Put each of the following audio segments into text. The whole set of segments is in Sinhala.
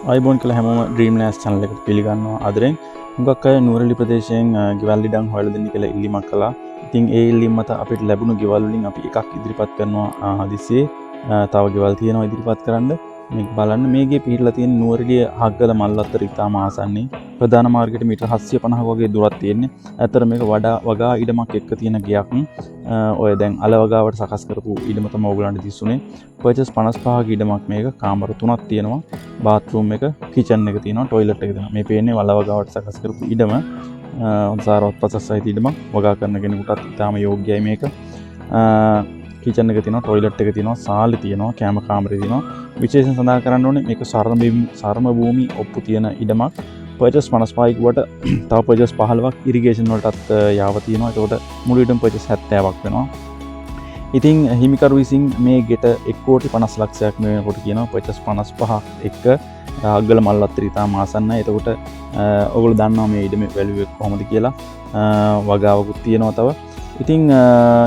අයිබෝන් කළ හැමෝම ඩ්‍රීම් ලෑස් channel එකට පිළිගන්නවා ආදරෙන්. හුඟක් අය නුවරඑළිය ප්‍රදේශයෙන් ගෙවල් ඉඩම් හොයලා දෙන්න කියලා ඉල්ලීමක් කළා. ඉතින් ඒ ඉල්ලීම මත අපිට ලැබුණු ගෙවල් වලින් අපි එකක් ඉදිරිපත් කරනවා හදිස්සියේ. තව ගෙවල් තියෙනවා ඉදිරිපත් කරන්න. මේක බලන්න මේ ගේ පිහිටලා තියෙන නුවරඑළිය හග්ගල මල්වත්තර ඉතාම ආසන්නයි. ප්‍රධාන මාර්ගයට මීටර් 750ක වගේ දුරක් තියෙන්නේ. ඇත්තට මේක වගා ඉඩමක් එක්ක තියෙන ගයක්. ඔය දැන් අලවගාවට සකස් කරපු ඉඩම තමයි ඕගලන්ට දිස්සුනේ. පර්චස් 55ක ඉඩමක් මේක. කාමර 3ක් තියෙනවා. බාත්රූම් එක, කිචන් එක තියෙනවා, টয়ලට් එක තියෙනවා. මේ පේන්නේ වලවගාවට සකස් කරපු ඉඩම. සාරවත් පසස් සහිත ඉඩමක්. වගා කරන කෙනෙකුටත් ඉතාම යෝග්‍යයි මේක. කිචන් එක තියෙනවා, টয়ලට් එක තියෙනවා, සාලි තියෙනවා, කැම කාමරේ තියෙනවා. විශේෂයෙන් සඳහන් කරන්න ඕනේ මේක සරම භූමි ඔප්පු තියෙන ඉඩමක්. පර්චස් 55 කිව්වට තව පර්චස් 15ක් ඉරිගේෂන් වලටත් යාව තියෙනවා. ඒකට මුළු ඉඩම පර්චස් 70ක් වෙනවා. ඉතින් හිමිකරු විසින් මේ ගෙට 1,50,00,000ක් මේ වෙනකොට කියනවා පර්චස් 55 එක්ක හග්ගල මල්වත්තර ඉතාම ආසන්නයි. එතකොට ඔයගොල්ලෝ දන්නවා මේ ඉඩමේ වැලියු එක කොහොමද කියලා. වගාවකුත් තියෙනවා තව. ඉතින්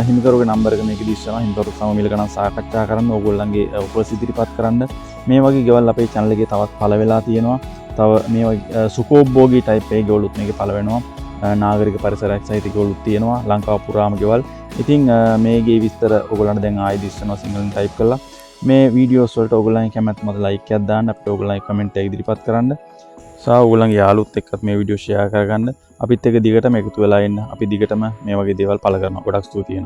හිමිකරුගේ නම්බර එක මේකේ දිස්සනවා. හිමිකරු සම මිල ගණන් සාකච්ඡා කරන්න ඕගොල්ලන්ගේ ඔෆර්ස් ඉදිරිපත් කරන්න. මේ වගේ ගෙවල් අපේ channel එකේ තවත් පළ වෙලා තියෙනවා. තව මේ වගේ සුකෝබ්බෝගී ටයිප් එකේ ගෙවලුත් මේකේ පළ වෙනවා. නාගරික පරිසරයක් සහිත ගෙවලුත් තියෙනවා. ලංකාව පුරාම ගෙවල්. ඉතින් මේගේ විස්තර ඔයගොල්ලන්ට දැන් ආයෙ දිස්සනවා සිංහලෙන් ටයිප් කරලා. මේ වීඩියෝස් වලට ඔයගොල්ලන්ගේ කැමැත්ත මත ලයික් එකක් දාන්න. අපිට ඔයගොල්ලන්ගේ කමෙන්ට් එක ඉදිරිපත් කරන්න. සහ ඔයගොල්ලන්ගේ යාළුවොත් එක්කත් මේ වීඩියෝ ෂෙයා කරගන්න. අපිත් එක්ක දිගටම එකතු වෙලා ඉන්න. අපි දිගටම මේ වගේ දේවල් පළ කරනවා. ගොඩක් ස්තුතියි.